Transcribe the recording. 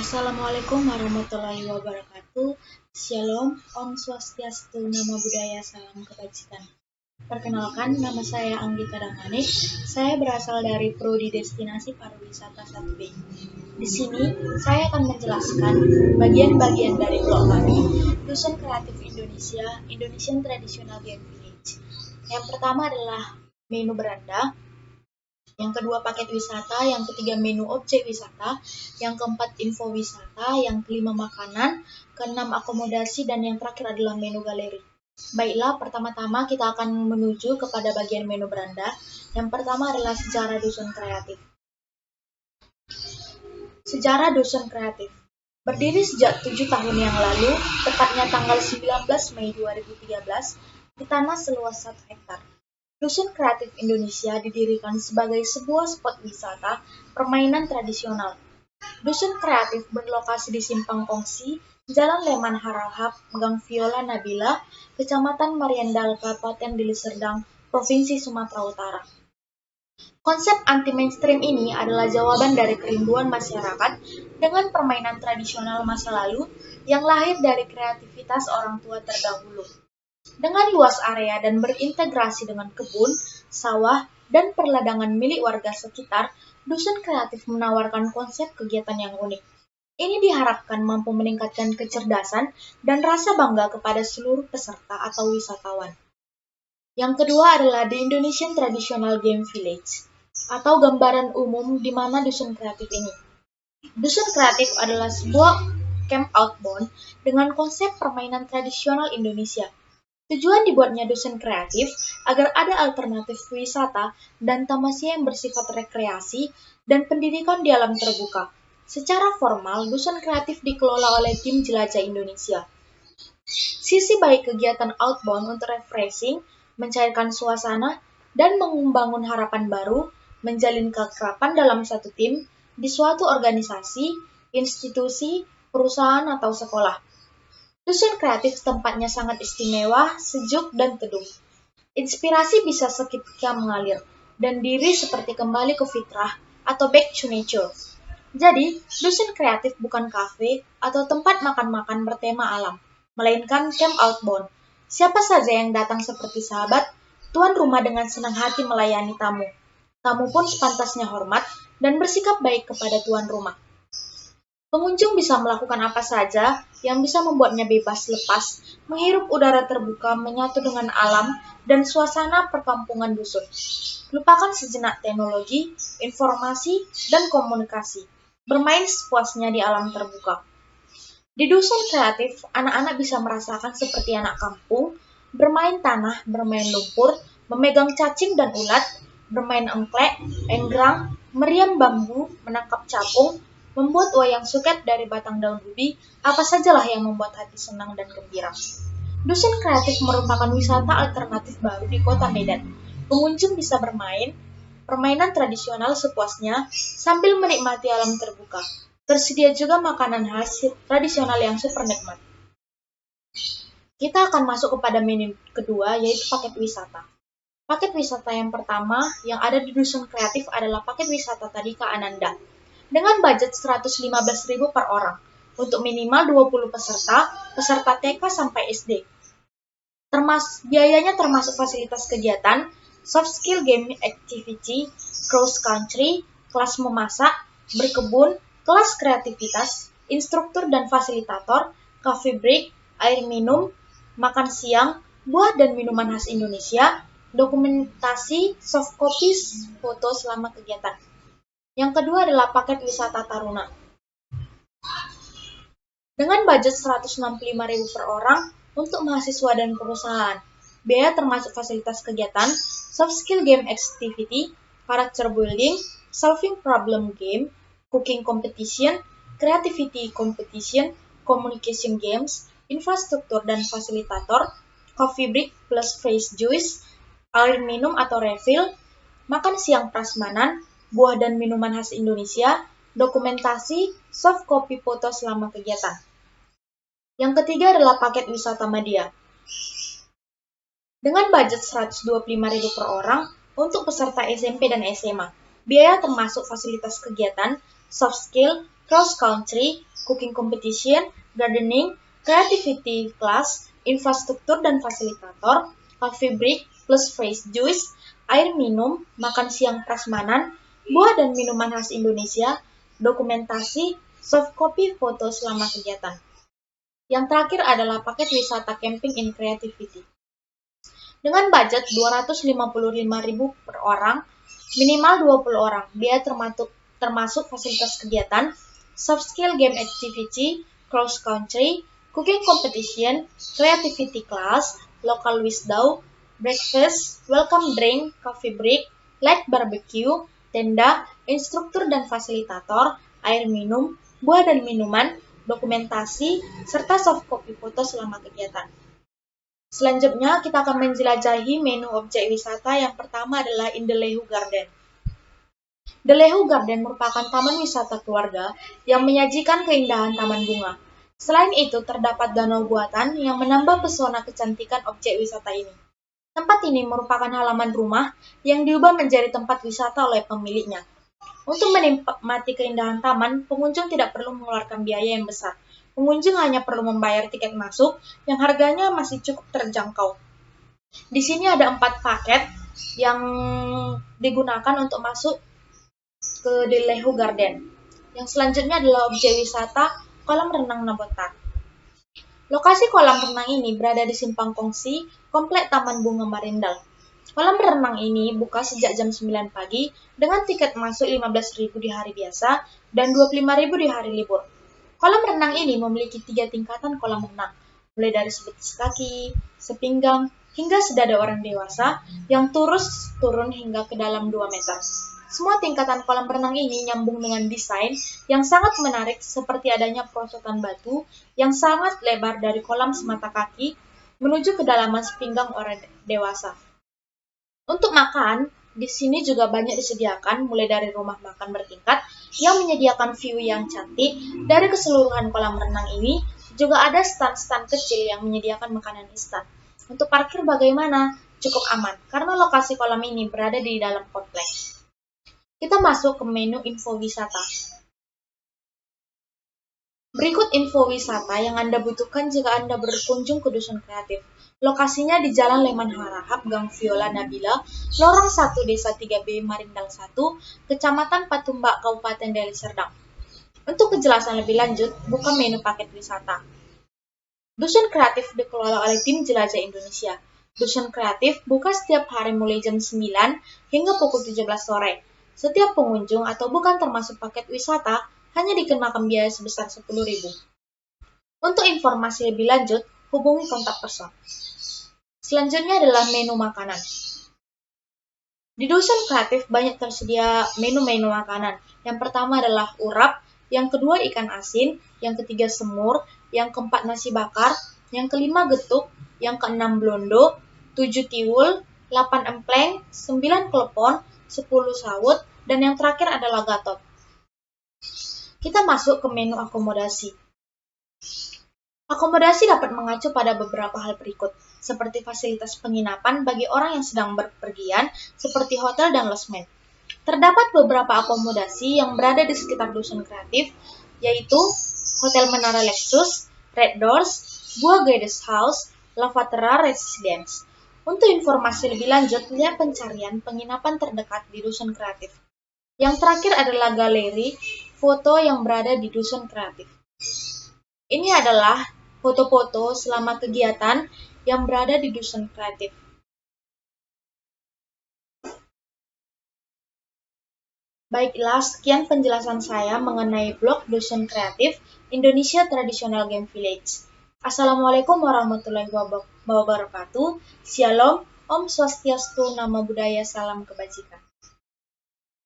Assalamualaikum warahmatullahi wabarakatuh. Shalom, Om Swastiastu, Namo Buddhaya, Salam Kebajikan. Perkenalkan, nama saya Anggita Damanik. Saya berasal dari Prodi Destinasi Pariwisata 1B. Di sini, saya akan menjelaskan bagian-bagian dari blog kami, Dusun Kreatif Indonesia, Indonesian Traditional Game Village. Yang pertama adalah menu beranda, yang kedua paket wisata, yang ketiga menu objek wisata, yang keempat info wisata, yang kelima makanan, keenam akomodasi, dan yang terakhir adalah menu galeri. Baiklah, pertama-tama kita akan menuju kepada bagian menu beranda. Yang pertama adalah sejarah dusun kreatif. Sejarah dusun kreatif berdiri sejak 7 tahun yang lalu, tepatnya tanggal 19 Mei 2013, di tanah seluas 1 hektar. Dusun Kreatif Indonesia didirikan sebagai sebuah spot wisata permainan tradisional. Dusun Kreatif berlokasi di Simpang Kongsi, Jalan Leman Harahap, Gang Viola Nabila, Kecamatan Mariendal, Kabupaten Deli Serdang, Provinsi Sumatera Utara. Konsep anti-mainstream ini adalah jawaban dari kerinduan masyarakat dengan permainan tradisional masa lalu yang lahir dari kreativitas orang tua terdahulu. Dengan luas area dan berintegrasi dengan kebun, sawah, dan perladangan milik warga sekitar, Dusun Kreatif menawarkan konsep kegiatan yang unik. Ini diharapkan mampu meningkatkan kecerdasan dan rasa bangga kepada seluruh peserta atau wisatawan. Yang kedua adalah The Indonesian Traditional Game Village, atau gambaran umum di mana Dusun Kreatif ini. Dusun Kreatif adalah sebuah camp outbound dengan konsep permainan tradisional Indonesia. Tujuan dibuatnya dusun kreatif agar ada alternatif wisata dan tamasya yang bersifat rekreasi dan pendidikan di alam terbuka. Secara formal, dusun kreatif dikelola oleh tim jelajah Indonesia. Sisi baik kegiatan outbound untuk refreshing, mencairkan suasana, dan membangun harapan baru, menjalin keakraban dalam satu tim, di suatu organisasi, institusi, perusahaan, atau sekolah. Dusun kreatif tempatnya sangat istimewa, sejuk, dan teduh. Inspirasi bisa seketika mengalir, dan diri seperti kembali ke fitrah atau back to nature. Jadi, dusun kreatif bukan kafe atau tempat makan-makan bertema alam, melainkan camp outbound. Siapa saja yang datang seperti sahabat, tuan rumah dengan senang hati melayani tamu. Tamu pun sepantasnya hormat dan bersikap baik kepada tuan rumah. Pengunjung bisa melakukan apa saja yang bisa membuatnya bebas lepas, menghirup udara terbuka, menyatu dengan alam dan suasana perkampungan dusun. Lupakan sejenak teknologi, informasi, dan komunikasi. Bermain sepuasnya di alam terbuka. Di dusun kreatif, anak-anak bisa merasakan seperti anak kampung, bermain tanah, bermain lumpur, memegang cacing dan ulat, bermain engklek, enggrang, meriam bambu, menangkap capung, membuat wayang suket dari batang daun ubi, apa sajalah yang membuat hati senang dan gembira. Dusun kreatif merupakan wisata alternatif baru di kota Medan. Pengunjung bisa bermain permainan tradisional sepuasnya sambil menikmati alam terbuka. Tersedia juga makanan khas tradisional yang super nikmat. Kita akan masuk kepada menu kedua, yaitu paket wisata. Paket wisata yang pertama yang ada di Dusun Kreatif adalah paket wisata Tadika Ananda. Dengan budget 115.000 per orang, untuk minimal 20 peserta TK sampai SD. Biayanya termasuk fasilitas kegiatan, soft skill game activity, cross country, kelas memasak, berkebun, kelas kreativitas, instruktur dan fasilitator, coffee break, air minum, makan siang, buah dan minuman khas Indonesia, dokumentasi, soft copy, foto selama kegiatan. Yang kedua adalah paket wisata Taruna. Dengan budget 165.000 per orang untuk mahasiswa dan perusahaan. Biaya termasuk fasilitas kegiatan, soft skill game activity, character building, solving problem game, cooking competition, creativity competition, communication games, infrastruktur dan fasilitator, coffee break plus fresh juice, air minum atau refill, makan siang prasmanan, buah dan minuman khas Indonesia, dokumentasi, soft copy foto selama kegiatan. Yang ketiga adalah paket wisata Madya. Dengan budget 125.000 per orang untuk peserta SMP dan SMA. Biaya termasuk fasilitas kegiatan, soft skill, cross country, cooking competition, gardening, creativity class, infrastruktur dan fasilitator, coffee break plus fresh juice, air minum, makan siang prasmanan, buah dan minuman khas Indonesia, dokumentasi, soft copy foto selama kegiatan. Yang terakhir adalah paket wisata camping in creativity. Dengan budget Rp255.000 per orang, minimal 20 orang, biaya termasuk fasilitas kegiatan, soft skill game activity, cross country, cooking competition, creativity class, local wisdom, breakfast, welcome drink, coffee break, light barbecue, tenda, instruktur dan fasilitator, air minum, buah dan minuman, dokumentasi, serta soft copy foto selama kegiatan. Selanjutnya, kita akan menjelajahi menu objek wisata. Yang pertama adalah In the Lehu Garden. The Lehu Garden merupakan taman wisata keluarga yang menyajikan keindahan taman bunga. Selain itu, terdapat danau buatan yang menambah pesona kecantikan objek wisata ini. Tempat ini merupakan halaman rumah yang diubah menjadi tempat wisata oleh pemiliknya. Untuk menikmati keindahan taman, pengunjung tidak perlu mengeluarkan biaya yang besar. Pengunjung hanya perlu membayar tiket masuk yang harganya masih cukup terjangkau. Di sini ada 4 paket yang digunakan untuk masuk ke The Lehu Garden. Yang selanjutnya adalah objek wisata kolam renang Nabotar. Lokasi kolam renang ini berada di Simpang Kongsi, Komplek Taman Bunga Marindal. Kolam renang ini buka sejak jam 9 pagi dengan tiket masuk Rp15.000 di hari biasa dan Rp25.000 di hari libur. Kolam renang ini memiliki 3 tingkatan kolam renang, mulai dari sebetis kaki, sepinggang, hingga sedada orang dewasa yang terus turun hingga ke dalam 2 meter. Semua tingkatan kolam renang ini nyambung dengan desain yang sangat menarik seperti adanya perosotan batu yang sangat lebar dari kolam semata kaki menuju kedalaman sepinggang orang dewasa. Untuk makan, di sini juga banyak disediakan mulai dari rumah makan bertingkat yang menyediakan view yang cantik. Dari keseluruhan kolam renang ini juga ada stand-stand kecil yang menyediakan makanan instan. Untuk parkir bagaimana? Cukup aman karena lokasi kolam ini berada di dalam kompleks. Kita masuk ke menu info wisata. Berikut info wisata yang Anda butuhkan jika Anda berkunjung ke Dusun Kreatif. Lokasinya di Jalan Leman Harahap, Gang Viola Nabila, Lorong 1, Desa 3B, Marindal 1, Kecamatan Patumbak, Kabupaten Deli Serdang. Untuk kejelasan lebih lanjut, buka menu paket wisata. Dusun Kreatif dikelola oleh tim Jelajah Indonesia. Dusun Kreatif buka setiap hari mulai jam 9 hingga pukul 17 sore. Setiap pengunjung atau bukan termasuk paket wisata hanya dikenakan biaya sebesar Rp10.000. Untuk informasi lebih lanjut, hubungi kontak person. Selanjutnya adalah menu makanan. Di Dusun Kreatif banyak tersedia menu-menu makanan. Yang pertama adalah urap, yang kedua ikan asin, yang ketiga semur, yang keempat nasi bakar, yang kelima getuk, yang keenam blondo, 7 tiwul, 8 empleng, 9 klepon, 10 sawut, dan yang terakhir adalah gatot. Kita masuk ke menu akomodasi. Akomodasi dapat mengacu pada beberapa hal berikut, seperti fasilitas penginapan bagi orang yang sedang berpergian, seperti hotel dan losmen. Terdapat beberapa akomodasi yang berada di sekitar Dusun Kreatif, yaitu Hotel Menara Lexus, Red Doors, Buah Guest House, Lavatera Residence. Untuk informasi lebih lanjut, lihat pencarian penginapan terdekat di Dusun Kreatif. Yang terakhir adalah galeri foto yang berada di Dusun Kreatif. Ini adalah foto-foto selama kegiatan yang berada di Dusun Kreatif. Baiklah, sekian penjelasan saya mengenai blog Dusun Kreatif Indonesia Traditional Game Village. Assalamualaikum warahmatullahi wabarakatuh. Shalom, Om Swastiastu, Namo Buddhaya, Salam Kebajikan.